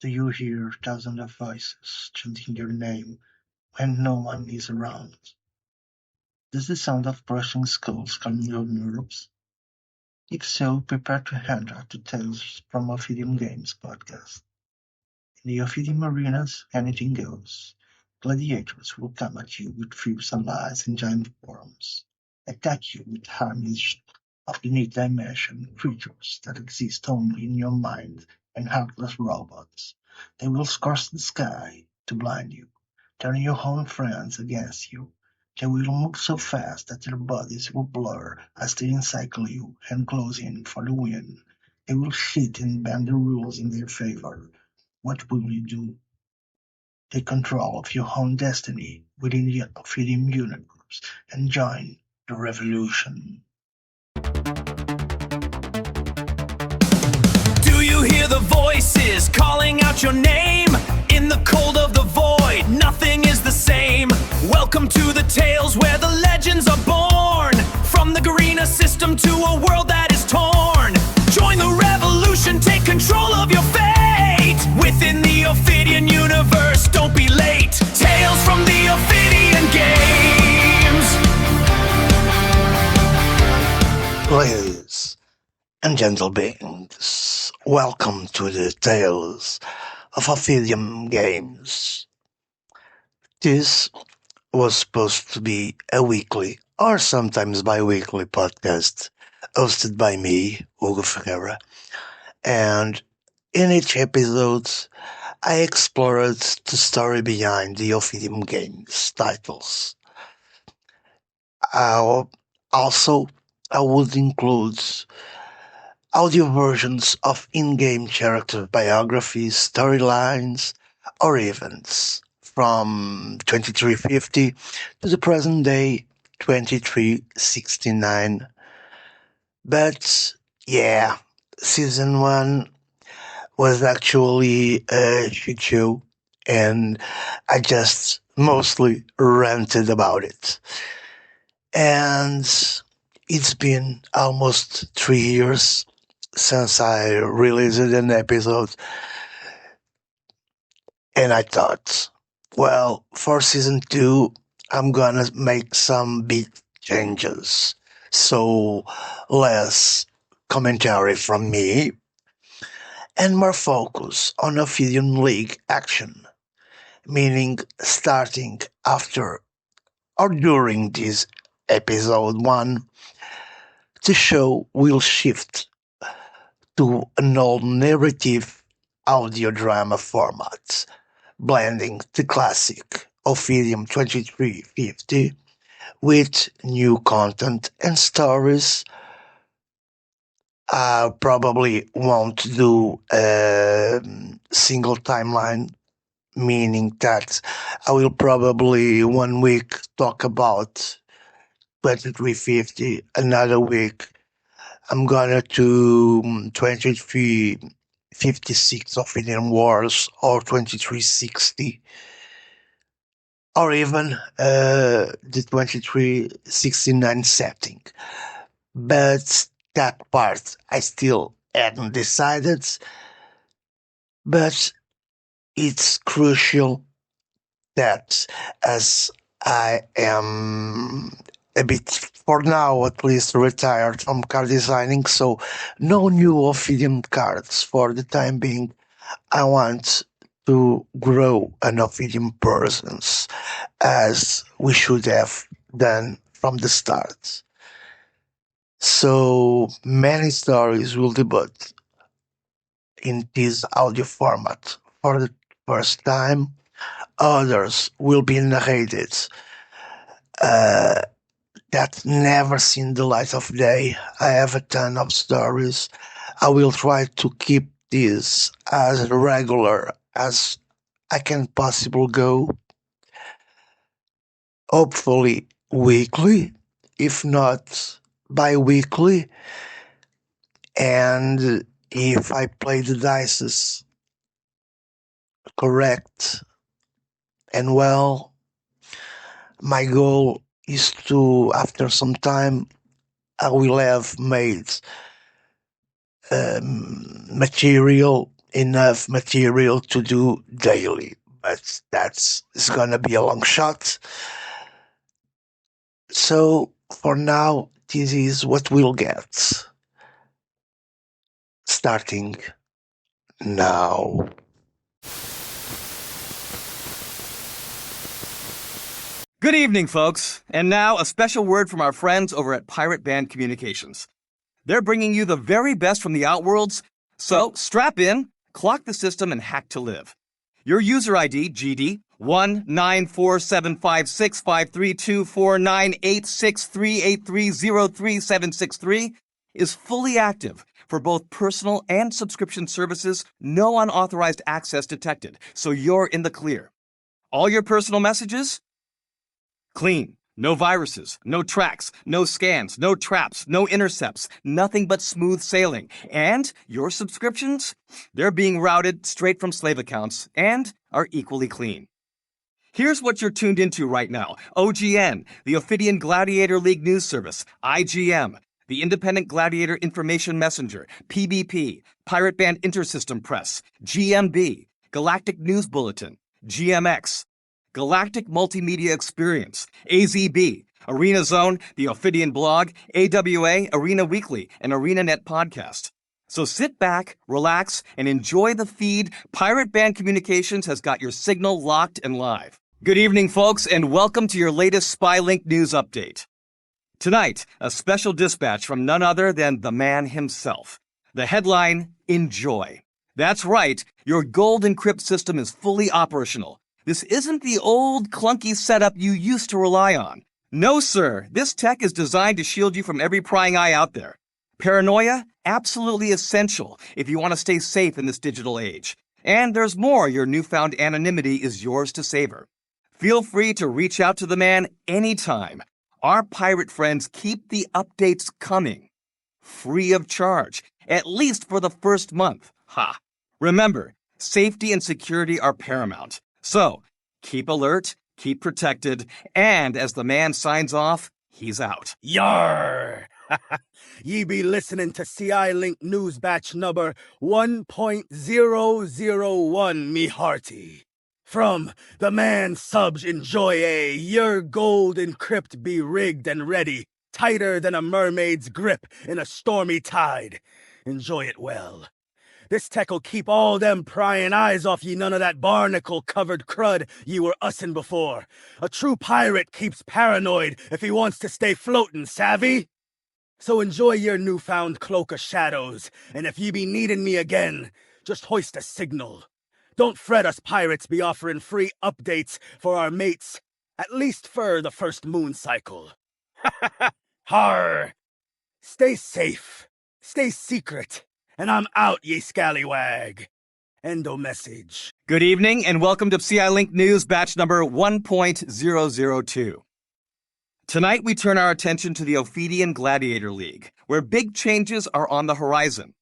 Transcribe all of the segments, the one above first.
Do you hear thousands of voices chanting your name when no one is around? Does the sound of brushing skulls calm your nerves? If so, prepare to enter to Tales from Ophidian Games podcast. In the Ophidian arenas, anything goes. Gladiators will come at you with fierce allies and giant forms, attack you with armies of the new dimension, creatures that exist only in your mind, and heartless robots. They will scorch the sky to blind you, turn your own friends against you. They will move so fast that their bodies will blur as they encircle you and close in for the win. They will cheat and bend the rules in their favor. What will you do? Take control of your own destiny within the Ophidian universe and join the revolution. Do you hear the voices calling out your name? In the cold of the void, nothing is the same. Welcome to the tales where the legends are born. From the greener system to a world that is torn. Join the revolution, take control of your fate. Within the Ophidian universe, don't be late. Tales from the Ophidian Games. Ladies and gentle beings, welcome to the Tales of Ophidian Games. This was supposed to be a weekly or sometimes bi-weekly podcast hosted by me, Hugo Ferreira, and in each episode I explored the story behind the Ophidian Games titles. I also I would include audio versions of in-game character biographies, storylines, or events from 2350 to the present day 2369. But yeah, season 1 was actually a shit show, and I just mostly ranted about it. And it's been almost 3 years since I released an episode, and I thought, well, for season 2, I'm gonna make some big changes. So less commentary from me and more focus on Ophidian League action, meaning starting after or during this episode 1, the show will shift to an old narrative audio drama format, blending the classic Ophidian 2350 with new content and stories. I probably won't do a single timeline, meaning that I will probably one week talk about 2350, another week I'm gonna do 2356 Ophidian Wars or 2360 or even the 2369 setting. But that part I still hadn't decided. But it's crucial that as I am a bit, for now at least, retired from card designing, so no new Ophidian cards for the time being. I want to grow an Ophidian presence as we should have done from the start. So many stories will debut in this audio format for the first time. Others will be narrated that never seen the light of day. I have a ton of stories. I will try to keep this as regular as I can possibly go. Hopefully weekly, if not bi-weekly. And if I play the dice correct and well, my goal is to, after some time, I will have made material enough material to do daily, but that's gonna be a long shot. So for now, this is what we'll get. Starting now. Good evening, folks. And now a special word from our friends over at Pirate Band Communications. They're bringing you the very best from the Outworlds, so strap in, clock the system, and hack to live. Your user ID, GD, 194756532498638303763, is fully active for both personal and subscription services, no unauthorized access detected, so you're in the clear. All your personal messages? Clean. No viruses, no tracks, no scans, no traps, no intercepts, nothing but smooth sailing. And your subscriptions? They're being routed straight from slave accounts and are equally clean. Here's what you're tuned into right now. OGN, the Ophidian Gladiator League News Service, IGM, the Independent Gladiator Information Messenger, PBP, Pirate Band Intersystem Press, GMB, Galactic News Bulletin, GMX, Galactic Multimedia Experience, AZB, Arena Zone, the Ophidian Blog, AWA, Arena Weekly, and ArenaNet Podcast. So sit back, relax, and enjoy the feed. Pirate Band Communications has got your signal locked and live. Good evening, folks, and welcome to your latest SpyLink news update. Tonight, a special dispatch from none other than the man himself. The headline, Enjoy. That's right, your gold encrypt system is fully operational. This isn't the old, clunky setup you used to rely on. No, sir. This tech is designed to shield you from every prying eye out there. Paranoia? Absolutely essential if you want to stay safe in this digital age. And there's more. Your newfound anonymity is yours to savor. Feel free to reach out to the man anytime. Our pirate friends keep the updates coming. Free of charge. At least for the first month. Ha! Remember, safety and security are paramount. So, keep alert, keep protected, and as the man signs off, he's out. Yar! Ye be listening to CI Link News Batch number 1.001, me hearty. From the man subs enjoy your gold encrypt be rigged and ready, tighter than a mermaid's grip in a stormy tide. Enjoy it well. This tech'll keep all them prying eyes off ye none of that barnacle-covered crud ye were ussin' before. A true pirate keeps paranoid if he wants to stay floatin', savvy? So enjoy your newfound cloak of shadows, and if ye be needin' me again, just hoist a signal. Don't fret, us pirates be offering free updates for our mates, at least for the first moon cycle. Har! Stay safe, stay secret. And I'm out, ye scallywag. Endo message. Good evening, and welcome to CI Link News Batch number 1.002. Tonight, we turn our attention to the Ophidian Gladiator League, where big changes are on the horizon.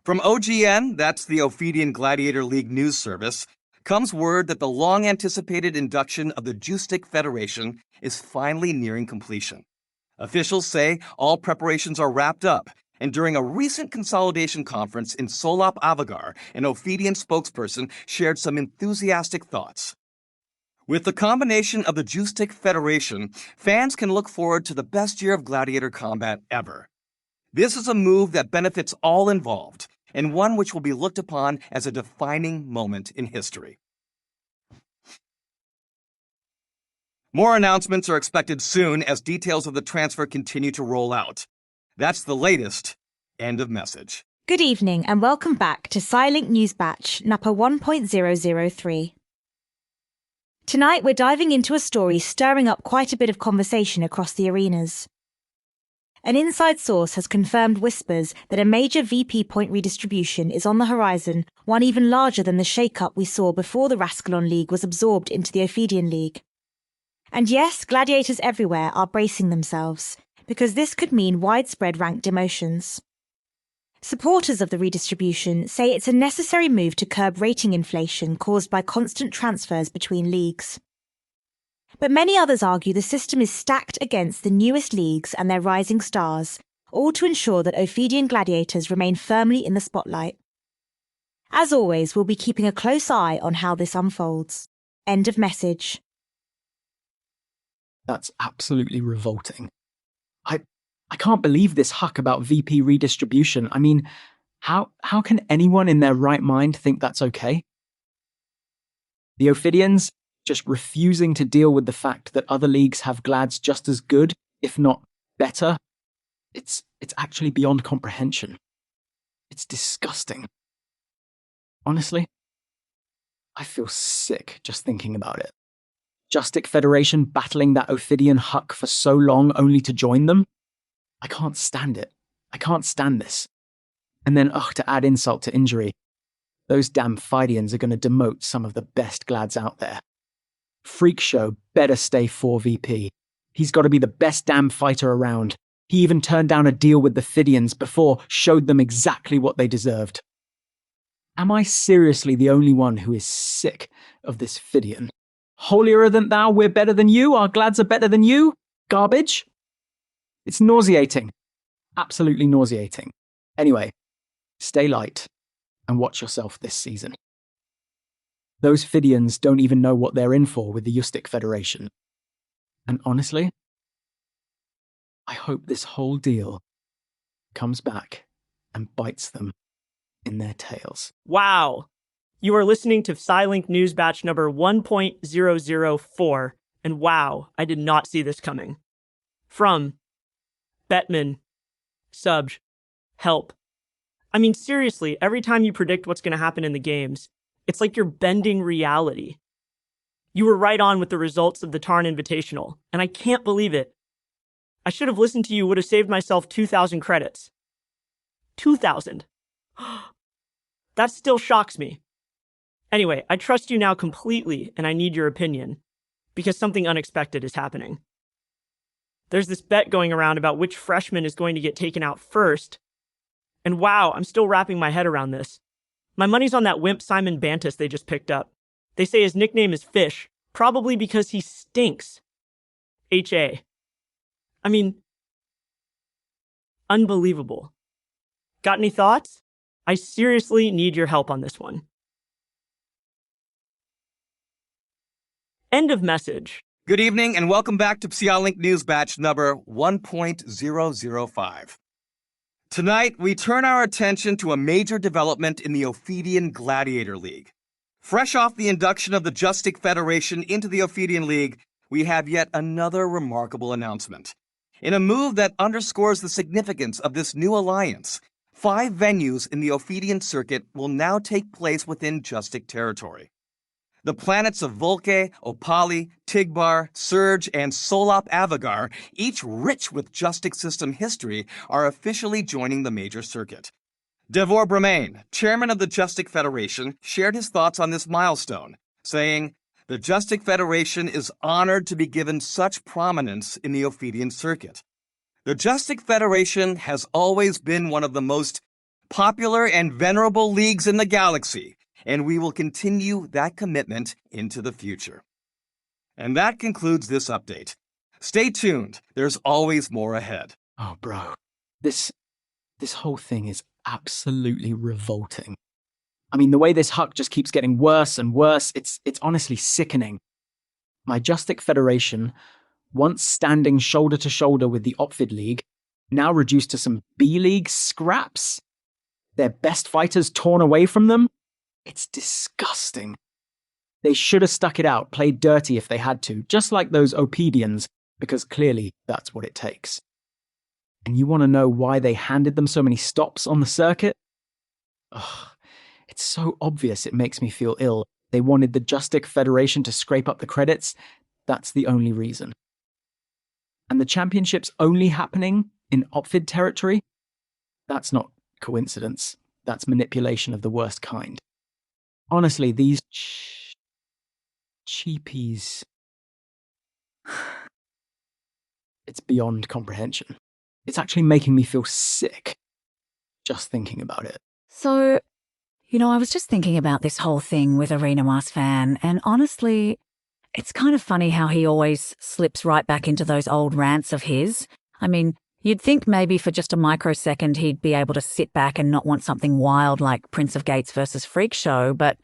From OGN, that's the Ophidian Gladiator League News Service, comes word that the long-anticipated induction of the Juistic Federation is finally nearing completion. Officials say all preparations are wrapped up, and during a recent consolidation conference in Solop Avagar, an Ophidian spokesperson shared some enthusiastic thoughts. With the combination of the Juistic Federation, fans can look forward to the best year of gladiator combat ever. This is a move that benefits all involved, and one which will be looked upon as a defining moment in history. More announcements are expected soon as details of the transfer continue to roll out. That's the latest. End of message. Good evening and welcome back to SciLink News Batch, Napa 1.003. Tonight we're diving into a story stirring up quite a bit of conversation across the arenas. An inside source has confirmed whispers that a major VP point redistribution is on the horizon, one even larger than the shake-up we saw before the Rascalon League was absorbed into the Ophidian League. And yes, gladiators everywhere are bracing themselves, because this could mean widespread rank demotions. Supporters of the redistribution say it's a necessary move to curb rating inflation caused by constant transfers between leagues. But many others argue the system is stacked against the newest leagues and their rising stars, all to ensure that Ophidian gladiators remain firmly in the spotlight. As always, we'll be keeping a close eye on how this unfolds. End of message. That's absolutely revolting. I can't believe this huck about VP redistribution. I mean, how can anyone in their right mind think that's okay? The Ophidians just refusing to deal with the fact that other leagues have glads just as good, if not better. It's actually beyond comprehension. It's disgusting. Honestly, I feel sick just thinking about it. Justic Federation battling that Ophidian huck for so long only to join them? I can't stand it. I can't stand this. And then, to add insult to injury, those damn Phidians are going to demote some of the best glads out there. Freak Show better stay 4VP. He's got to be the best damn fighter around. He even turned down a deal with the Phidians before showed them exactly what they deserved. Am I seriously the only one who is sick of this Phidian? Holier than thou, we're better than you, our glads are better than you? Garbage? It's nauseating. Absolutely nauseating. Anyway, stay light and watch yourself this season. Those Phidians don't even know what they're in for with the Justic Federation. And honestly, I hope this whole deal comes back and bites them in their tails. Wow. You are listening to Sci-Link News Batch number 1.004, and wow, I did not see this coming. From Bettman, Subj, help. I mean, seriously, every time you predict what's going to happen in the games, it's like you're bending reality. You were right on with the results of the Tarn Invitational, and I can't believe it. I should have listened to you, would have saved myself 2,000 credits. 2,000. That still shocks me. Anyway, I trust you now completely, and I need your opinion, because something unexpected is happening. There's this bet going around about which freshman is going to get taken out first, and wow, I'm still wrapping my head around this. My money's on that wimp Simon Bantus they just picked up. They say his nickname is Fish, probably because he stinks. H.A. I mean, unbelievable. Got any thoughts? I seriously need your help on this one. End of message. Good evening and welcome back to Sci-Link News Batch number 1.005. Tonight, we turn our attention to a major development in the Ophidian Gladiator League. Fresh off the induction of the Justic Federation into the Ophidian League, we have yet another remarkable announcement. In a move that underscores the significance of this new alliance, 5 venues in the Ophidian circuit will now take place within Justic territory. The planets of Volke, Opali, Tigbar, Surge, and Solop Avagar, each rich with Justic system history, are officially joining the major circuit. Devor Bremain, chairman of the Justic Federation, shared his thoughts on this milestone, saying, "The Justic Federation is honored to be given such prominence in the Ophidian circuit. The Justic Federation has always been one of the most popular and venerable leagues in the galaxy, and we will continue that commitment into the future." And that concludes this update. Stay tuned. There's always more ahead. Oh, bro. This whole thing is absolutely revolting. I mean, the way this huck just keeps getting worse and worse, it's honestly sickening. My Justic Federation, once standing shoulder to shoulder with the Ophidian League, now reduced to some B-League scraps. Their best fighters torn away from them. It's disgusting. They should have stuck it out, played dirty if they had to, just like those Ophidians, because clearly that's what it takes. And you want to know why they handed them so many stops on the circuit? Ugh, it's so obvious it makes me feel ill. They wanted the Justic Federation to scrape up the credits. That's the only reason. And the championship's only happening in Ophid territory? That's not coincidence. That's manipulation of the worst kind. Honestly, these cheapies... It's beyond comprehension. It's actually making me feel sick, just thinking about it. So, I was just thinking about this whole thing with Arena Mars Fan, and honestly, it's kind of funny how he always slips right back into those old rants of his. I mean, You'd think maybe for just a microsecond he'd be able to sit back and not want something wild like Prince of Gates versus Freak Show, but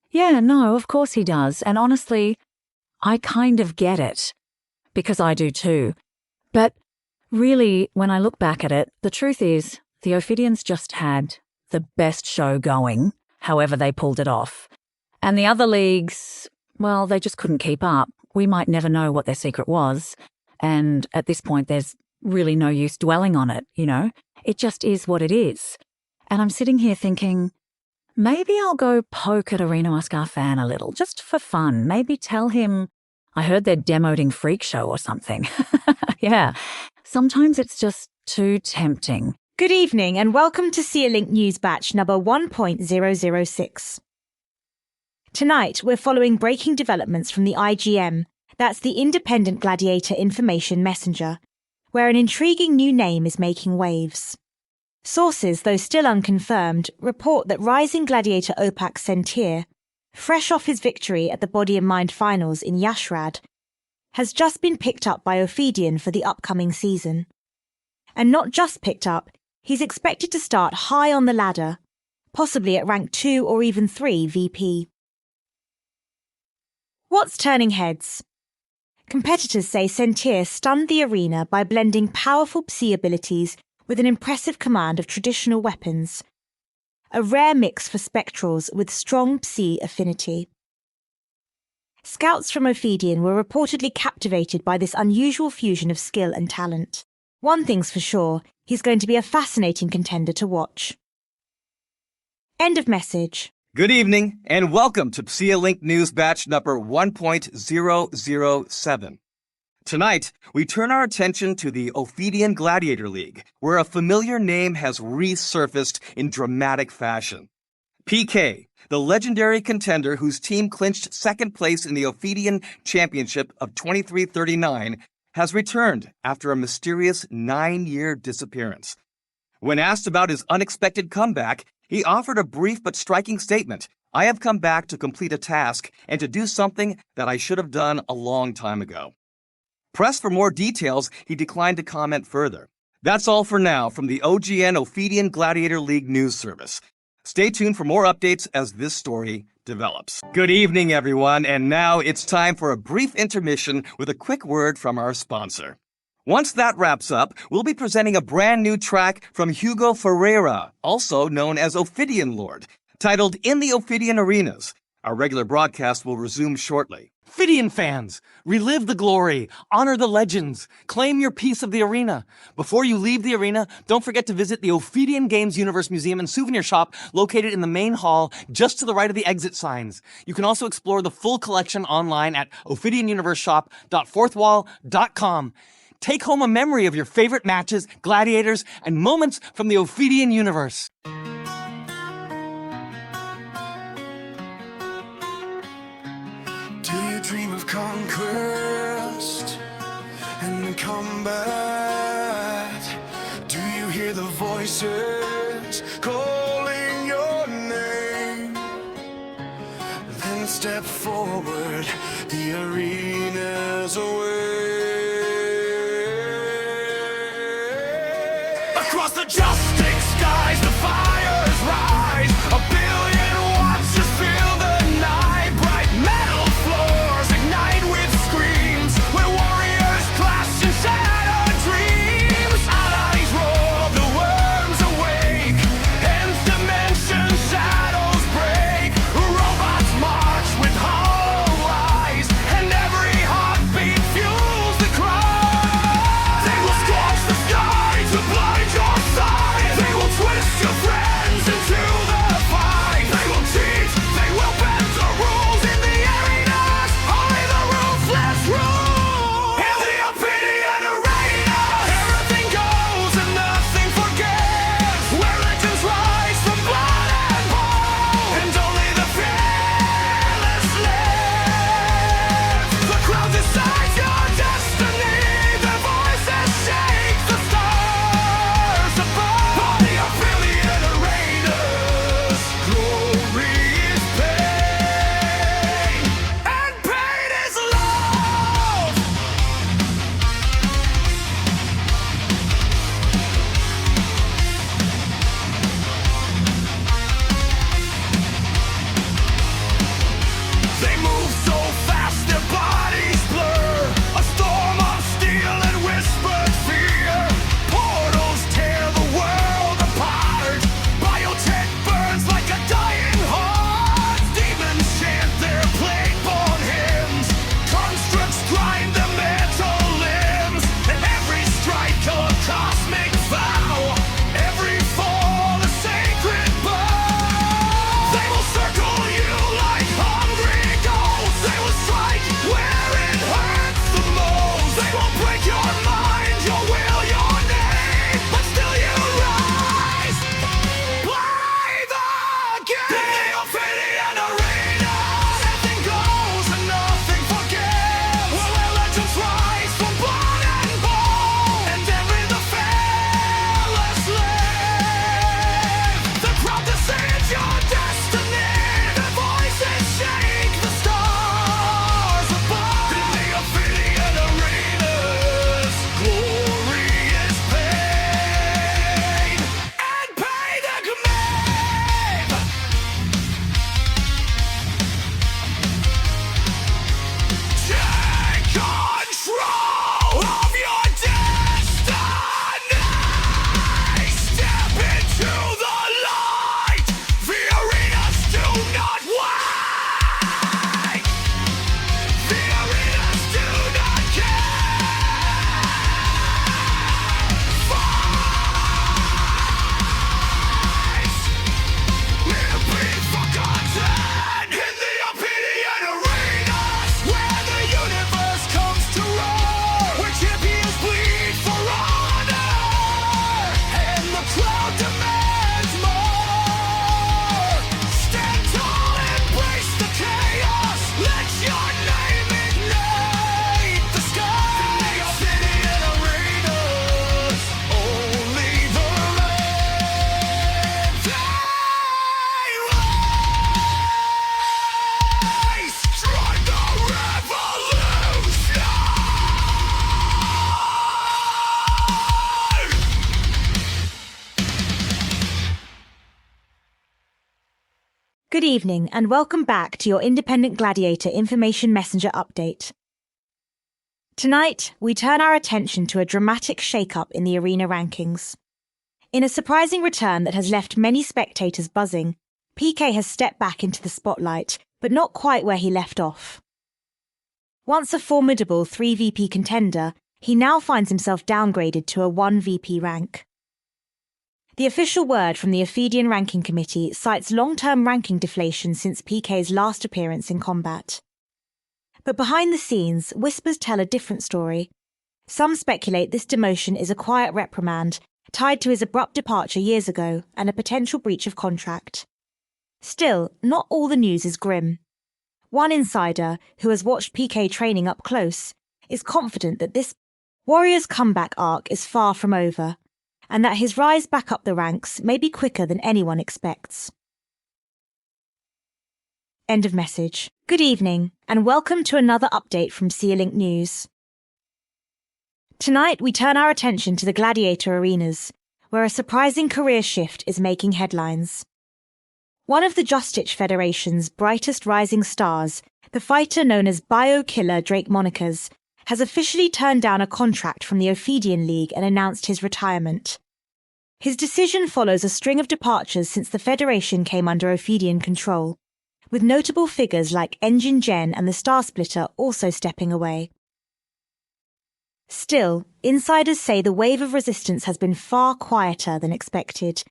yeah, no, of course he does. And honestly, I kind of get it, because I do too. But really, when I look back at it, the truth is the Ophidians just had the best show going, however they pulled it off. And the other leagues, well, they just couldn't keep up. We might never know what their secret was. And at this point, there's really no use dwelling on it, you know? It just is what it is. And I'm sitting here thinking, maybe I'll go poke at Arena Oscar fan a little, just for fun. Maybe tell him I heard they're demoting Freak Show or something. Yeah, sometimes it's just too tempting. Good evening and welcome to Link News Batch number 1.006. Tonight, we're following breaking developments from the IGM, that's the Independent Gladiator Information Messenger, where an intriguing new name is making waves. Sources, though still unconfirmed, report that rising gladiator Opak Sentir, fresh off his victory at the Body and Mind finals in Yashrad, has just been picked up by Ophidian for the upcoming season. And not just picked up, he's expected to start high on the ladder, possibly at rank 2 or even 3 VP. What's turning heads? Competitors say Sentir stunned the arena by blending powerful Psi abilities with an impressive command of traditional weapons, a rare mix for spectrals with strong Psi affinity. Scouts from Ophidian were reportedly captivated by this unusual fusion of skill and talent. One thing's for sure, he's going to be a fascinating contender to watch. End of message. Good evening, and welcome to Link News Batch number 1.007. Tonight, we turn our attention to the Ophidian Gladiator League, where a familiar name has resurfaced in dramatic fashion. PK, the legendary contender whose team clinched second place in the Ophidian Championship of 2339, has returned after a mysterious 9-year disappearance. When asked about his unexpected comeback, he offered a brief but striking statement. I have come back to complete a task and to do something that I should have done a long time ago. Pressed for more details, he declined to comment further. That's all for now from the OGN Ophidian Gladiator League news service. Stay tuned for more updates as this story develops. Good evening, everyone, and now it's time for a brief intermission with a quick word from our sponsor. Once that wraps up, we'll be presenting a brand new track from Hugo Ferreira, also known as Ophidian Lord, titled In the Ophidian Arenas. Our regular broadcast will resume shortly. Ophidian fans, relive the glory, honor the legends, claim your piece of the arena. Before you leave the arena, don't forget to visit the Ophidian Games Universe Museum and Souvenir Shop located in the main hall just to the right of the exit signs. You can also explore the full collection online at ophidianuniverseshop.fourthwall.com. Take home a memory of your favorite matches, gladiators, and moments from the Ophidian universe. Do you dream of conquest and combat? Do you hear the voices calling your name? Then step forward, the arena's away. Across the justice skies, the fires rise. A billion watchers fill the night. Bright metal floors ignite with screams, where warriors clash and shatter dreams. Allies roar, the worms awake. Nth dimension shadows break. Robots march with hollow eyes, and every heartbeat fuels Good evening and welcome back to your Independent Gladiator Information Messenger update. Tonight, we turn our attention to a dramatic shake-up in the arena rankings. In a surprising return that has left many spectators buzzing, PK has stepped back into the spotlight, but not quite where he left off. Once a formidable 3 VP contender, he now finds himself downgraded to a 1 VP rank. The official word from the Ophidian Ranking Committee cites long-term ranking deflation since PK's last appearance in combat. But behind the scenes, whispers tell a different story. Some speculate this demotion is a quiet reprimand, tied to his abrupt departure years ago and a potential breach of contract. Still, not all the news is grim. One insider, who has watched PK training up close, is confident that this Warrior's comeback arc is far from over, and that his rise back up the ranks may be quicker than anyone expects. End of message. Good evening, and welcome to another update from C-Link News. Tonight, we turn our attention to the Gladiator arenas, where a surprising career shift is making headlines. One of the Justich Federation's brightest rising stars, the fighter known as Bio-Killer Drake Monikers, has officially turned down a contract from the Ophidian League and announced his retirement. His decision follows a string of departures since the Federation came under Ophidian control, with notable figures like Engine Gen and the Star Splitter also stepping away. Still, insiders say the wave of resistance has been far quieter than expected,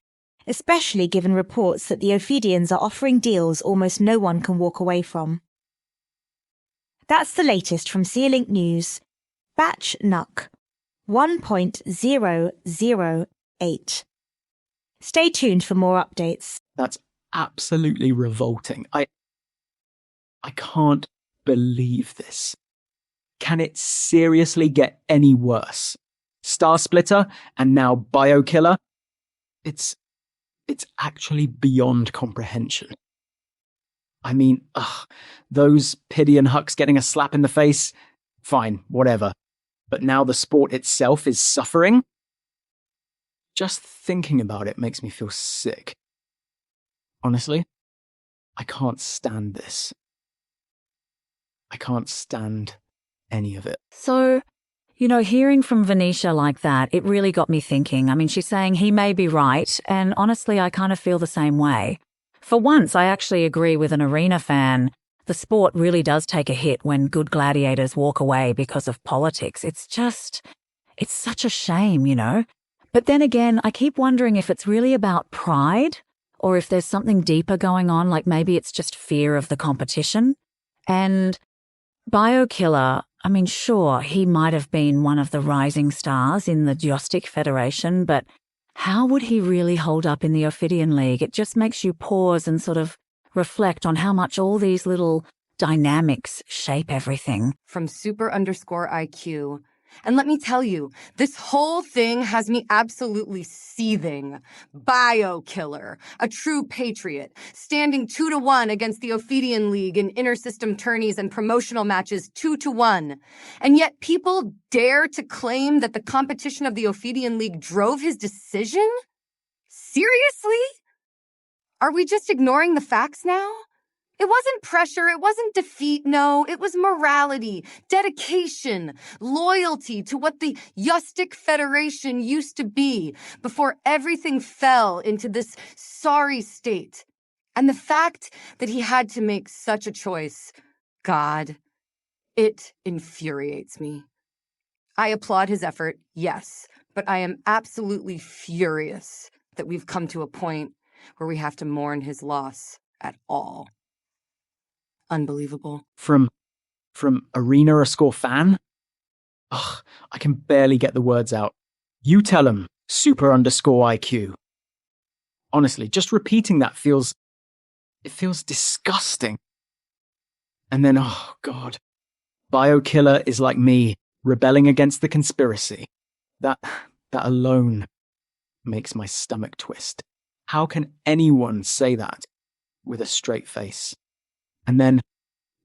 especially given reports that the Ophidians are offering deals almost no one can walk away from. That's the latest from C-Link News. Batch NUC 1.008. Stay tuned for more updates. That's absolutely revolting. I can't believe this. Can it seriously get any worse? Star Splitter and now Bio-Killer? It's actually beyond comprehension. I mean, those Pidian Hucks getting a slap in the face? Fine, whatever. But now the sport itself is suffering? Just thinking about it makes me feel sick. Honestly, I can't stand this. I can't stand any of it. So, hearing from Venetia like that, it really got me thinking. I mean, she's saying he may be right, and honestly, I kind of feel the same way. For once, I actually agree with an arena fan. The sport really does take a hit when good gladiators walk away because of politics. It's such a shame, But then again, I keep wondering if it's really about pride or if there's something deeper going on, like maybe it's just fear of the competition. And Bio-Killer, I mean, sure, he might have been one of the rising stars in the Justich Federation, but how would he really hold up in the Ophidian League? It just makes you pause and sort of reflect on how much all these little dynamics shape everything. From super_IQ. And let me tell you, this whole thing has me absolutely seething. Bio-Killer, a true patriot, standing 2-1 against the Ophidian League in inter-system tourneys and promotional matches 2-1. And yet people dare to claim that the competition of the Ophidian League drove his decision? Seriously? Are we just ignoring the facts now? It wasn't pressure, it wasn't defeat, no, it was morality, dedication, loyalty to what the Justich Federation used to be before everything fell into this sorry state. And the fact that he had to make such a choice, God, it infuriates me. I applaud his effort, yes, but I am absolutely furious that we've come to a point where we have to mourn his loss at all. Unbelievable. From arena_fan? Ugh, I can barely get the words out. You tell him, super_IQ. Honestly, just repeating that feels disgusting. And then, oh God, Bio-Killer is like me, rebelling against the conspiracy. That alone makes my stomach twist. How can anyone say that with a straight face? And then,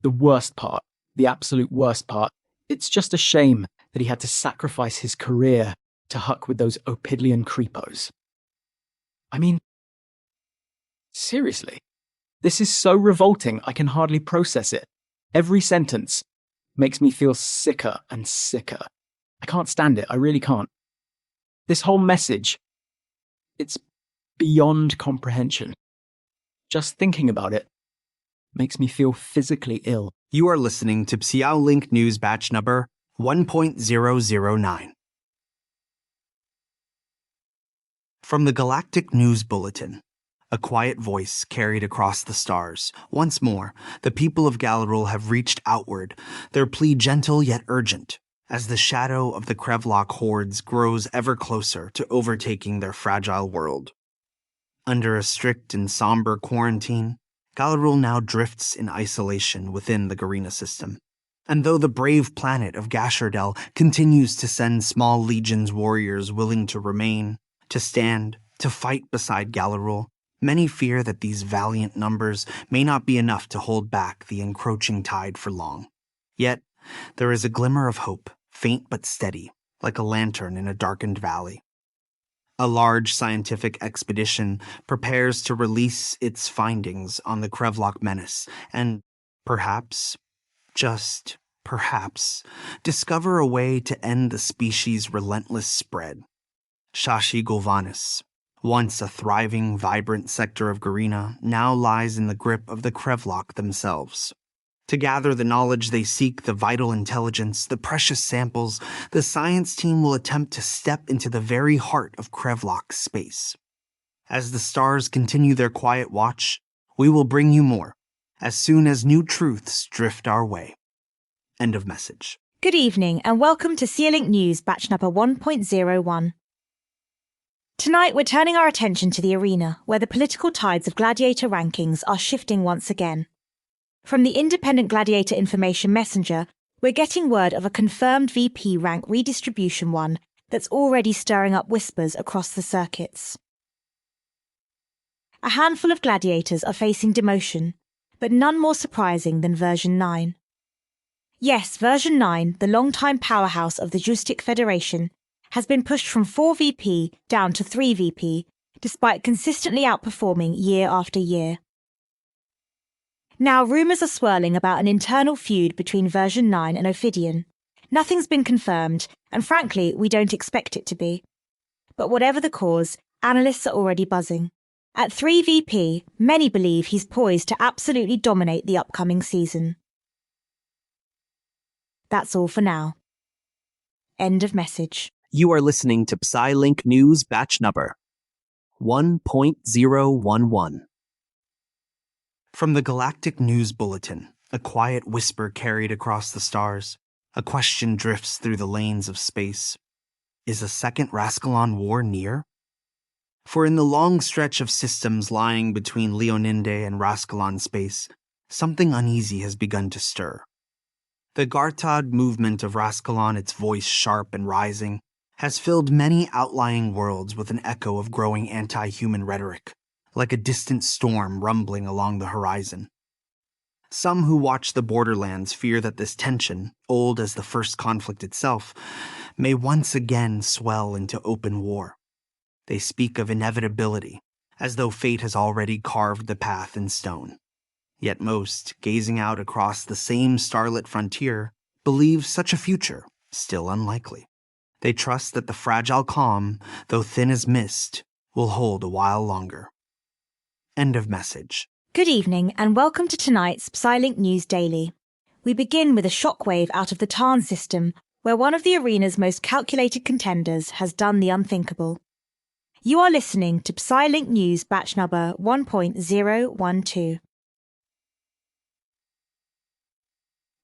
the worst part, the absolute worst part, it's just a shame that he had to sacrifice his career to huck with those Ophidian creepos. I mean, seriously, This is so revolting, I can hardly process it. Every sentence makes me feel sicker and sicker. I can't stand it, I really can't. This whole message, it's beyond comprehension. Just thinking about it makes me feel physically ill. You are listening to Xiao Link News Batch number 1.009. From the Galactic News Bulletin, a quiet voice carried across the stars. Once more, the people of Galarul have reached outward, their plea gentle yet urgent, as the shadow of the Krevlok hordes grows ever closer to overtaking their fragile world. Under a strict and somber quarantine, Galarul now drifts in isolation within the Garena system. And though the brave planet of Gashardel continues to send small legions warriors willing to remain, to stand, to fight beside Galarul, many fear that these valiant numbers may not be enough to hold back the encroaching tide for long. Yet, there is a glimmer of hope, faint but steady, like a lantern in a darkened valley. A large scientific expedition prepares to release its findings on the Krevlok menace and perhaps, just perhaps, discover a way to end the species' relentless spread. Shashi Golvanis, once a thriving, vibrant sector of Garena, now lies in the grip of the Krevlok themselves. To gather the knowledge they seek, the vital intelligence, the precious samples, the science team will attempt to step into the very heart of Krevlok's space. As the stars continue their quiet watch, we will bring you more, as soon as new truths drift our way. End of message. Good evening and welcome to Sealink News batch number 1.01. Tonight we're turning our attention to the arena, where the political tides of gladiator rankings are shifting once again. From the Independent Gladiator Information Messenger, we're getting word of a confirmed VP rank redistribution one that's already stirring up whispers across the circuits. A handful of gladiators are facing demotion, but none more surprising than version 9. Yes, version 9, the long-time powerhouse of the Justic Federation, has been pushed from 4 VP down to 3 VP, despite consistently outperforming year after year. Now, rumours are swirling about an internal feud between version 9 and Ophidian. Nothing's been confirmed, and frankly, we don't expect it to be. But whatever the cause, analysts are already buzzing. At 3 VP, many believe he's poised to absolutely dominate the upcoming season. That's all for now. End of message. You are listening to Psylink News batch number 1.011. From the Galactic News Bulletin, a quiet whisper carried across the stars, a question drifts through the lanes of space. Is a second Rascalon war near? For in the long stretch of systems lying between Leoninde and Rascalon space, something uneasy has begun to stir. The Gartad movement of Rascalon, its voice sharp and rising, has filled many outlying worlds with an echo of growing anti-human rhetoric, like a distant storm rumbling along the horizon. Some who watch the borderlands fear that this tension, old as the first conflict itself, may once again swell into open war. They speak of inevitability, as though fate has already carved the path in stone. Yet most, gazing out across the same starlit frontier, believe such a future still unlikely. They trust that the fragile calm, though thin as mist, will hold a while longer. End of message. Good evening and welcome to tonight's Psylink News Daily. We begin with a shockwave out of the Tarn system, where one of the arena's most calculated contenders has done the unthinkable. You are listening to Psylink News batch number 1.012.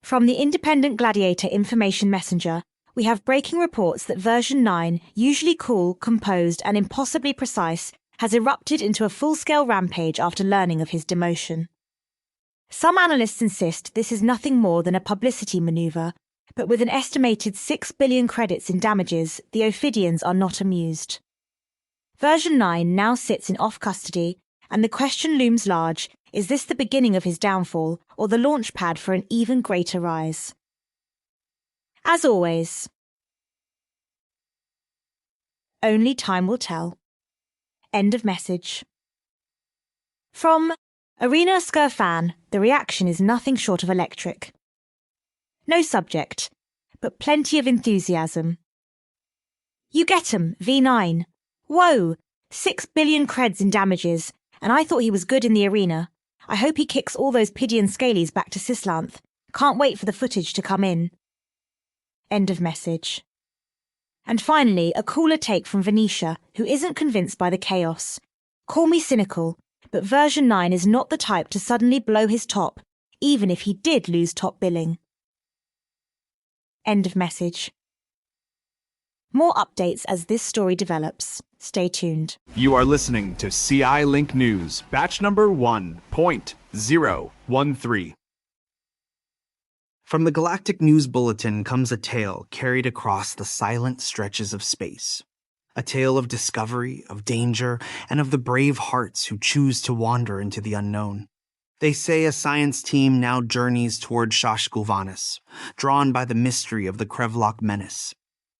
From the Independent Gladiator Information Messenger, we have breaking reports that version 9, usually cool, composed and impossibly precise, has erupted into a full-scale rampage after learning of his demotion. Some analysts insist this is nothing more than a publicity maneuver, but with an estimated 6 billion credits in damages, the Ophidians are not amused. Version 9 now sits in off-custody, and the question looms large, is this the beginning of his downfall, or the launch pad for an even greater rise? As always, only time will tell. End of message. From Arena Skur fan, the reaction is nothing short of electric. No subject, but plenty of enthusiasm. You get 'em, V9. Whoa, 6 billion creds in damages, and I thought he was good in the arena. I hope he kicks all those Pidian Scalies back to Sislanth. Can't wait for the footage to come in. End of message. And finally, a cooler take from Venetia, who isn't convinced by the chaos. Call me cynical, but version 9 is not the type to suddenly blow his top, even if he did lose top billing. End of message. More updates as this story develops. Stay tuned. You are listening to CI Link News, batch number 1.013. From the Galactic News Bulletin comes a tale carried across the silent stretches of space. A tale of discovery, of danger, and of the brave hearts who choose to wander into the unknown. They say a science team now journeys toward Shash Gulvanis, drawn by the mystery of the Krevlok menace.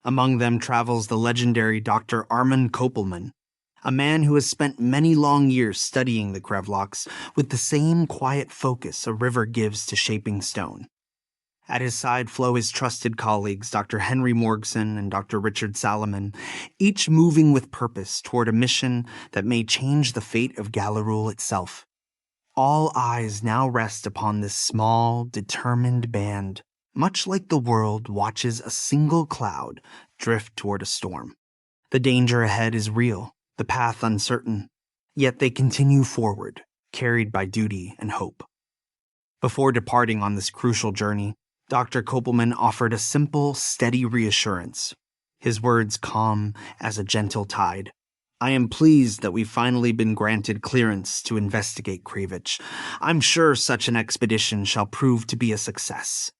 Among them travels the legendary Dr. Armand Kopelman, a man who has spent many long years studying the Krevloks with the same quiet focus a river gives to shaping stone. At his side flow his trusted colleagues, Dr. Henry Morgson and Dr. Richard Salomon, each moving with purpose toward a mission that may change the fate of Galarul itself. All eyes now rest upon this small, determined band, much like the world watches a single cloud drift toward a storm. The danger ahead is real, the path uncertain, yet they continue forward, carried by duty and hope. Before departing on this crucial journey, Dr. Kopelman offered a simple, steady reassurance, his words calm as a gentle tide. I am pleased that we've finally been granted clearance to investigate Krevich. I'm sure such an expedition shall prove to be a success.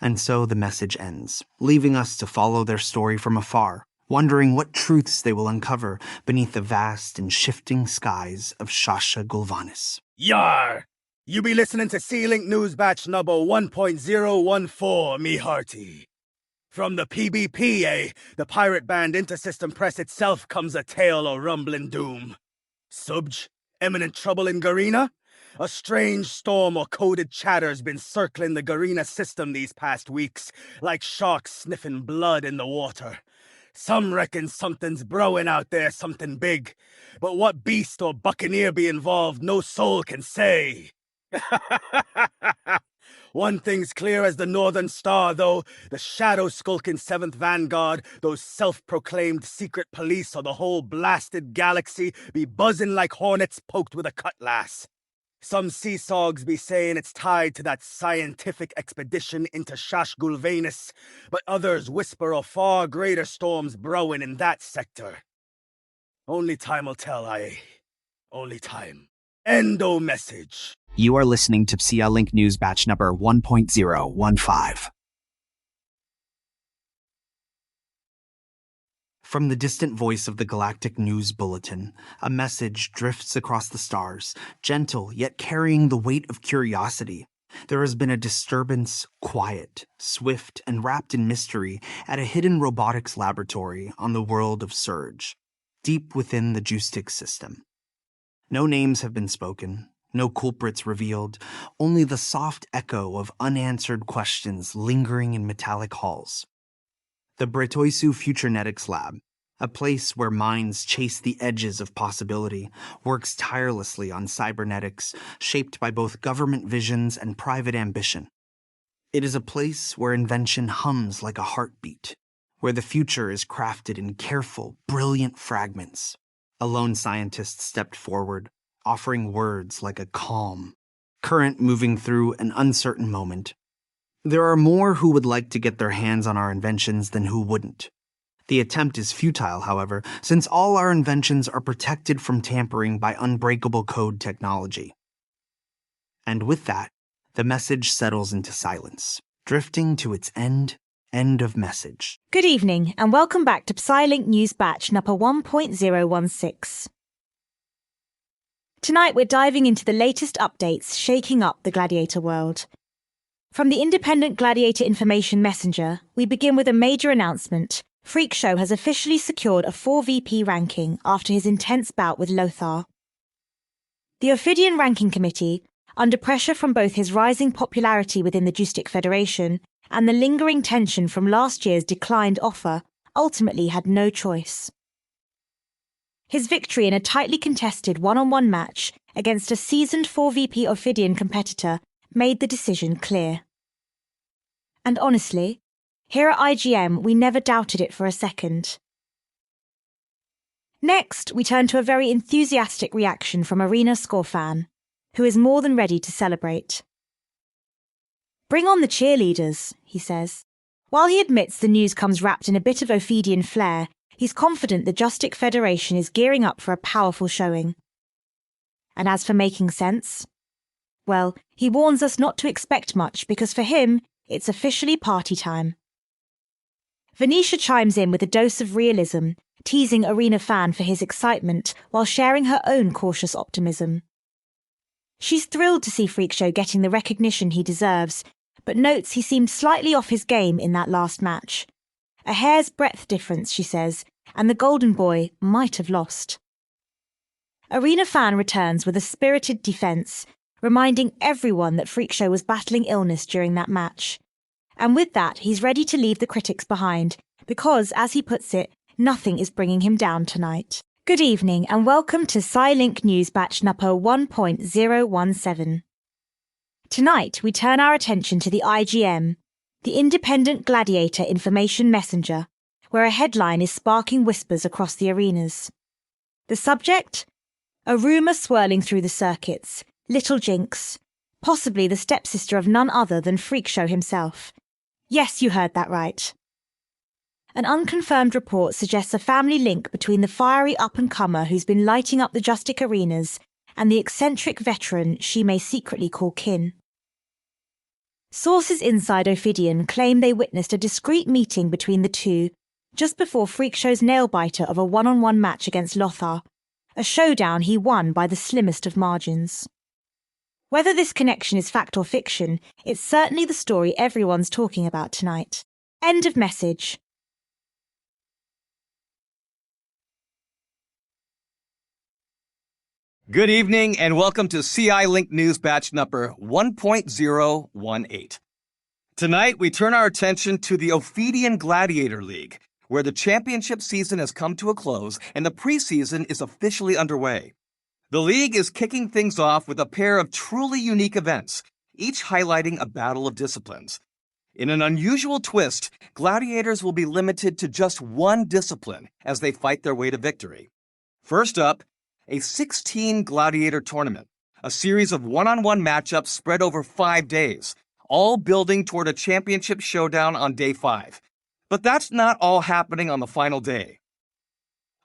And so the message ends, leaving us to follow their story from afar, wondering what truths they will uncover beneath the vast and shifting skies of Shasha Gulvanis. Yar! You be listening to C-Link News Batch number 1.014, me hearty. From the PBPA, the pirate band Intersystem Press itself, comes a tale of rumbling doom. Subj, imminent trouble in Garena? A strange storm or coded chatter's been circling the Garena system these past weeks, like sharks sniffing blood in the water. Some reckon something's brewing out there, something big. But what beast or buccaneer be involved, no soul can say. One thing's clear as the Northern Star, though. The shadow-skulking 7th Vanguard, those self-proclaimed secret police of the whole blasted galaxy, be buzzing like hornets poked with a cutlass. Some seesaws be saying it's tied to that scientific expedition into Shash Gulvanis, but others whisper of far greater storms brewing in that sector. Only time will tell, aye. Only time. Endo message. You are listening to CI Link News batch number 1.015. From the distant voice of the Galactic News Bulletin, a message drifts across the stars, gentle yet carrying the weight of curiosity. There has been a disturbance, quiet, swift, and wrapped in mystery at a hidden robotics laboratory on the world of Surge, deep within the Justick system. No names have been spoken. No culprits revealed, only the soft echo of unanswered questions lingering in metallic halls. The Bretoisu Futurnetics Lab, a place where minds chase the edges of possibility, works tirelessly on cybernetics shaped by both government visions and private ambition. It is a place where invention hums like a heartbeat, where the future is crafted in careful, brilliant fragments. A lone scientist stepped forward, offering words like a calm, current moving through an uncertain moment. There are more who would like to get their hands on our inventions than who wouldn't. The attempt is futile, however, since all our inventions are protected from tampering by unbreakable code technology. And with that, the message settles into silence, drifting to its end of message. Good evening, and welcome back to Psylink News Batch number 1.016. Tonight we're diving into the latest updates shaking up the Gladiator world. From the independent Gladiator Information Messenger, we begin with a major announcement. Freak Show has officially secured a 4 VP ranking after his intense bout with Lothar. The Ophidian Ranking Committee, under pressure from both his rising popularity within the Joustic Federation and the lingering tension from last year's declined offer, ultimately had no choice. His victory in a tightly contested one-on-one match against a seasoned 4VP Ophidian competitor made the decision clear. And honestly, here at IGM we never doubted it for a second. Next, we turn to a very enthusiastic reaction from Arena Scorefan, who is more than ready to celebrate. "Bring on the cheerleaders," he says. While he admits the news comes wrapped in a bit of Ophidian flair, he's confident the Joustic Federation is gearing up for a powerful showing. And as for making sense, well, he warns us not to expect much because for him, it's officially party time. Venetia chimes in with a dose of realism, teasing Arena Fan for his excitement while sharing her own cautious optimism. She's thrilled to see Freakshow getting the recognition he deserves, but notes he seemed slightly off his game in that last match. A hair's breadth difference, she says, and the Golden Boy might have lost. Arena Fan returns with a spirited defence, reminding everyone that Freakshow was battling illness during that match. And with that, he's ready to leave the critics behind, because, as he puts it, nothing is bringing him down tonight. Good evening and welcome to Sci-Link News Batch number 1.017. Tonight we turn our attention to the IGM, the Independent Gladiator Information Messenger, where a headline is sparking whispers across the arenas. The subject? A rumour swirling through the circuits, Little Jinx, possibly the stepsister of none other than Freakshow himself. Yes, you heard that right. An unconfirmed report suggests a family link between the fiery up-and-comer who's been lighting up the Joustic arenas and the eccentric veteran she may secretly call kin. Sources inside Ophidian claim they witnessed a discreet meeting between the two just before Freakshow's nail-biter of a one-on-one match against Lothar, a showdown he won by the slimmest of margins. Whether this connection is fact or fiction, it's certainly the story everyone's talking about tonight. End of message. Good evening and welcome to CI Link News Batch number 1.018. Tonight we turn our attention to the Ophidian Gladiator League, where the championship season has come to a close and the preseason is officially underway. The league is kicking things off with a pair of truly unique events, each highlighting a battle of disciplines. In an unusual twist, gladiators will be limited to just one discipline as they fight their way to victory. First up, a 16 gladiator tournament, a series of one-on-one matchups spread over 5 days, all building toward a championship showdown on day 5. But that's not all happening on the final day.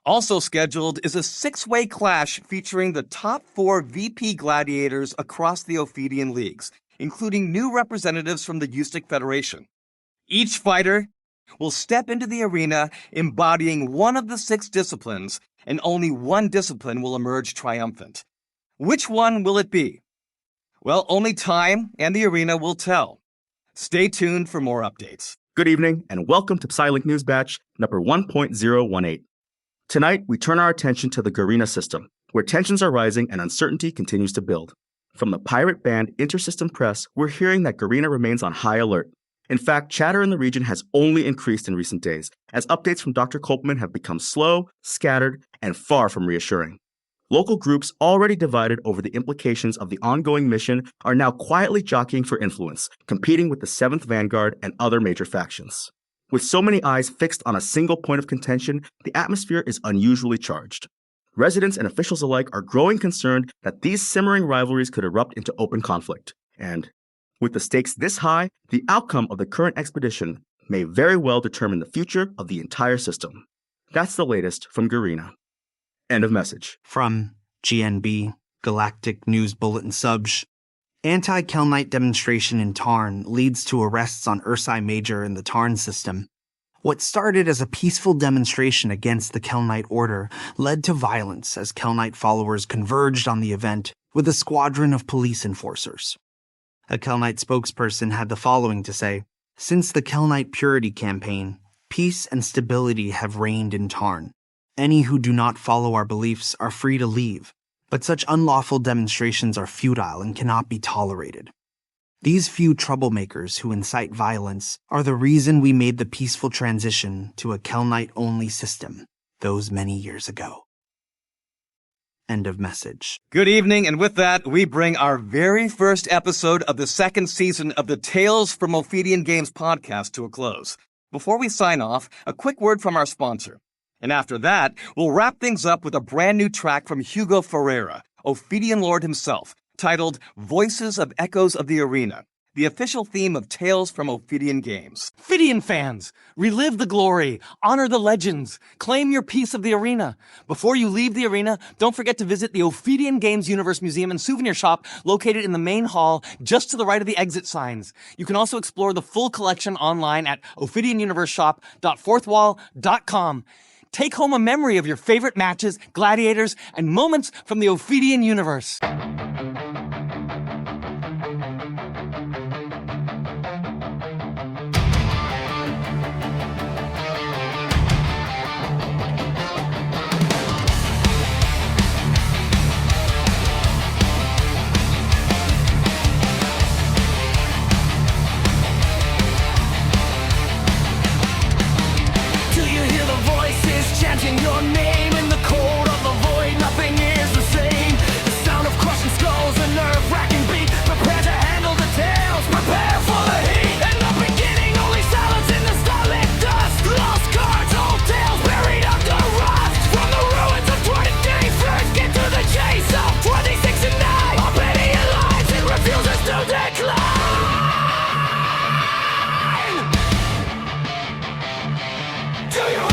Also scheduled is a 6-way clash featuring the top 4 VP gladiators across the Ophidian Leagues, including new representatives from the Joustic Federation. Each fighter will step into the arena embodying one of the 6 disciplines, and only one discipline will emerge triumphant. Which one will it be? Well, only time and the arena will tell. Stay tuned for more updates. Good evening, and welcome to Sci-Link News Batch number 1.018. Tonight, we turn our attention to the Garena system, where tensions are rising and uncertainty continues to build. From the pirate-banned Inter-System Press, we're hearing that Garena remains on high alert. In fact, chatter in the region has only increased in recent days, as updates from Dr. Kopelman have become slow, scattered, and far from reassuring. Local groups already divided over the implications of the ongoing mission are now quietly jockeying for influence, competing with the 7th Vanguard and other major factions. With so many eyes fixed on a single point of contention, the atmosphere is unusually charged. Residents and officials alike are growing concerned that these simmering rivalries could erupt into open conflict. And with the stakes this high, the outcome of the current expedition may very well determine the future of the entire system. That's the latest from Garena. End of message. From GNB, Galactic News Bulletin Subj. Anti-Kelnite demonstration in Tarn leads to arrests on Ursai Major in the Tarn system. What started as a peaceful demonstration against the Kelnite Order led to violence as Kelnite followers converged on the event with a squadron of police enforcers. A Kelnite spokesperson had the following to say: "Since the Kelnite Purity campaign, peace and stability have reigned in Tarn. Any who do not follow our beliefs are free to leave, But such unlawful demonstrations are futile and cannot be tolerated. These few troublemakers who incite violence are the reason we made the peaceful transition to a Kelnite-only system those many years ago. End of message. Good evening, and with that, we bring our very first episode of the second season of the Tales from Ophidian Games podcast to a close. Before we sign off, a quick word from our sponsor. And after that, we'll wrap things up with a brand new track from Hugo Ferreira, Ophidian Lord himself, titled Voices of Echoes of the Arena, the official theme of Tales from Ophidian Games. Ophidian fans, relive the glory, honor the legends, claim your piece of the arena. Before you leave the arena, don't forget to visit the Ophidian Games Universe Museum and Souvenir Shop located in the main hall just to the right of the exit signs. You can also explore the full collection online at ophidianuniverseshop.fourthwall.com. Take home a memory of your favorite matches, gladiators, and moments from the Ophidian universe. Chanting your name in the cold of the void, nothing is the same. The sound of crushing skulls, a nerve-wracking beat. Prepare to handle the tales, prepare for the heat. In the beginning, only silence in the starlit dust. Lost cards, old tales buried under rust. From the ruins of 2031st, get to the chase of 26 and 9. Ophidian lives, it refuses to decline. Do you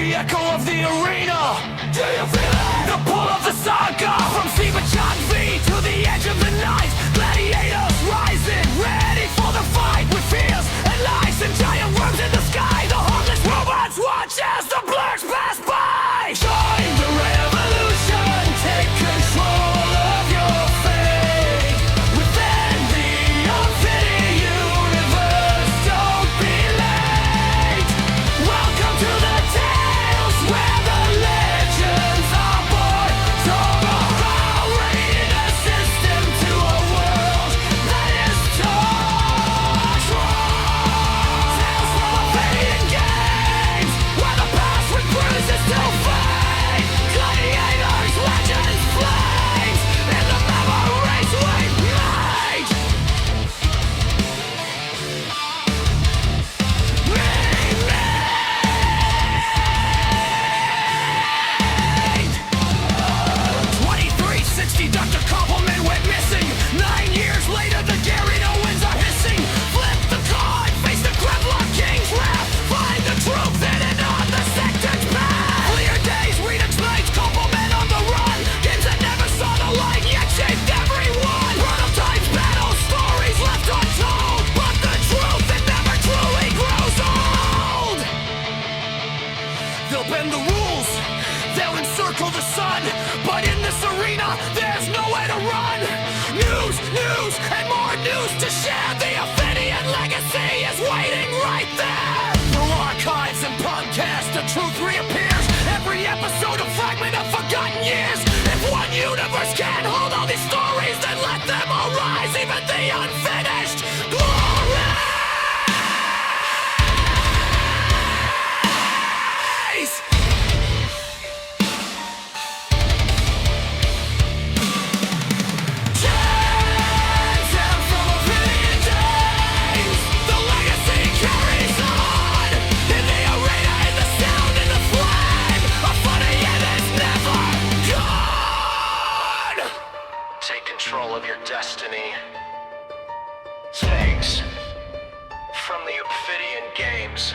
the echo of the arena? Do you feel it? The pull of the saga from Sibachan V to the edge of the night. Gladiators rising, ready for the fight. With fears and lies and giant worms in the sky. The heartless robots watch as the blurs pass by. Join the revolution, take control of your fate. Within the Ophidian universe, don't be late. Welcome to the where the legends are born. So powering a system to a world that is torn. Tales from Ophidian Games, where the past with bruises still fade. Gladiators, legends, flames, in the memories we've made. Dr. Compliment went missing. 9 years later, the Garino winds are hissing. Flip the coin, face the Kremlin King's wrath. Find the truth in and on the sector's path. Clear days, Redux Knights, Compliment on the run. Games that never saw the light, yet shaped everyone. Prototypes, battle stories left untold. But the truth, it never truly grows old. They'll bend the rules, they'll encircle the sun. But in this arena, there's nowhere to run. News, news, and more news to share. The Ophidian legacy is waiting right there. Through archives and podcasts, the truth reappears. Every episode a fragment of forgotten years. If one universe can't hold all these stories, then let them arise, even the unfinished glory. Of your destiny. Thanks from the Ophidian Games.